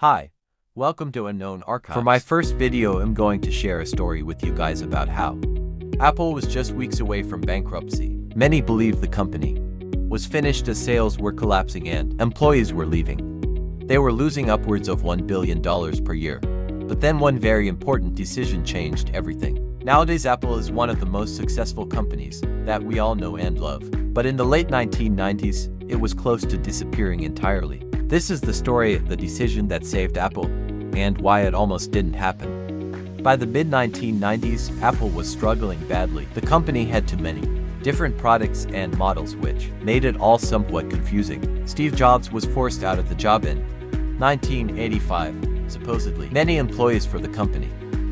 Hi, welcome to Unknown Archives. For my first video, I'm going to share a story with you guys about how Apple was just weeks away from bankruptcy. Many believed the company was finished as sales were collapsing and employees were leaving. They were losing upwards of $1 billion per year. But then one very important decision changed everything. Nowadays, Apple is one of the most successful companies that we all know and love. But in the late 1990s, it was close to disappearing entirely. This is the story of the decision that saved Apple and why it almost didn't happen. By the mid-1990s, Apple was struggling badly. The company had too many different products and models, which made it all somewhat confusing. Steve Jobs was forced out of the job in 1985, supposedly. Many employees for the company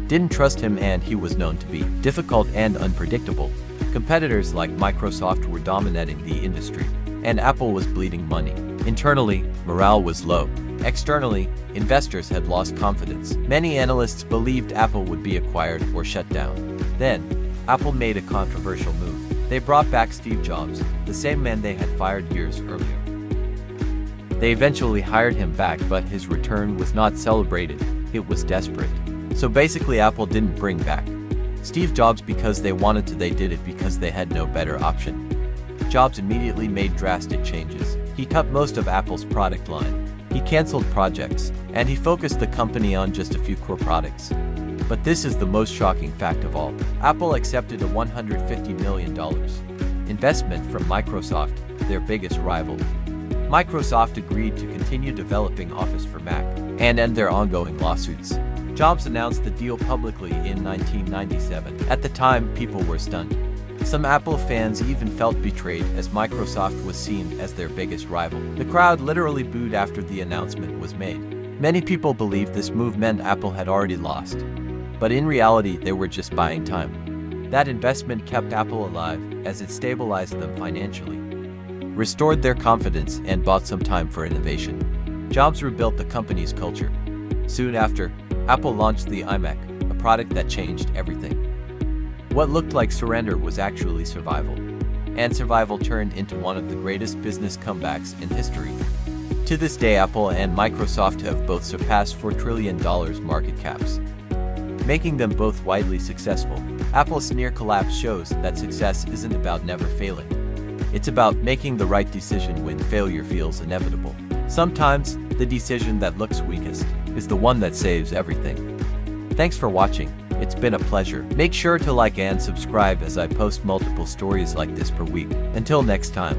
didn't trust him, and he was known to be difficult and unpredictable. Competitors like Microsoft were dominating the industry, and Apple was bleeding money. Internally, morale was low. Externally, investors had lost confidence. Many analysts believed Apple would be acquired or shut down. Then, Apple made a controversial move. They brought back Steve Jobs, the same man they had fired years earlier. They eventually hired him back, but his return was not celebrated. It was desperate. So basically, Apple didn't bring back Steve Jobs because they wanted to. They did it because they had no better option. Jobs immediately made drastic changes. He cut most of Apple's product line. He canceled projects, and he focused the company on just a few core products. But this is the most shocking fact of all. Apple accepted a $150 million investment from Microsoft, their biggest rival. Microsoft agreed to continue developing Office for Mac and end their ongoing lawsuits. Jobs announced the deal publicly in 1997. At the time, people were stunned. Some Apple fans even felt betrayed, as Microsoft was seen as their biggest rival. The crowd literally booed after the announcement was made. Many people believed this move meant Apple had already lost. But in reality, they were just buying time. That investment kept Apple alive, as it stabilized them financially, restored their confidence, and bought some time for innovation. Jobs rebuilt the company's culture. Soon after, Apple launched the iMac, a product that changed everything. What looked like surrender was actually survival. And survival turned into one of the greatest business comebacks in history. To this day, Apple and Microsoft have both surpassed $4 trillion market caps, making them both widely successful. Apple's near collapse shows that success isn't about never failing. It's about making the right decision when failure feels inevitable. Sometimes, the decision that looks weakest is the one that saves everything. Thanks for watching. It's been a pleasure. Make sure to like and subscribe, as I post multiple stories like this per week. Until next time.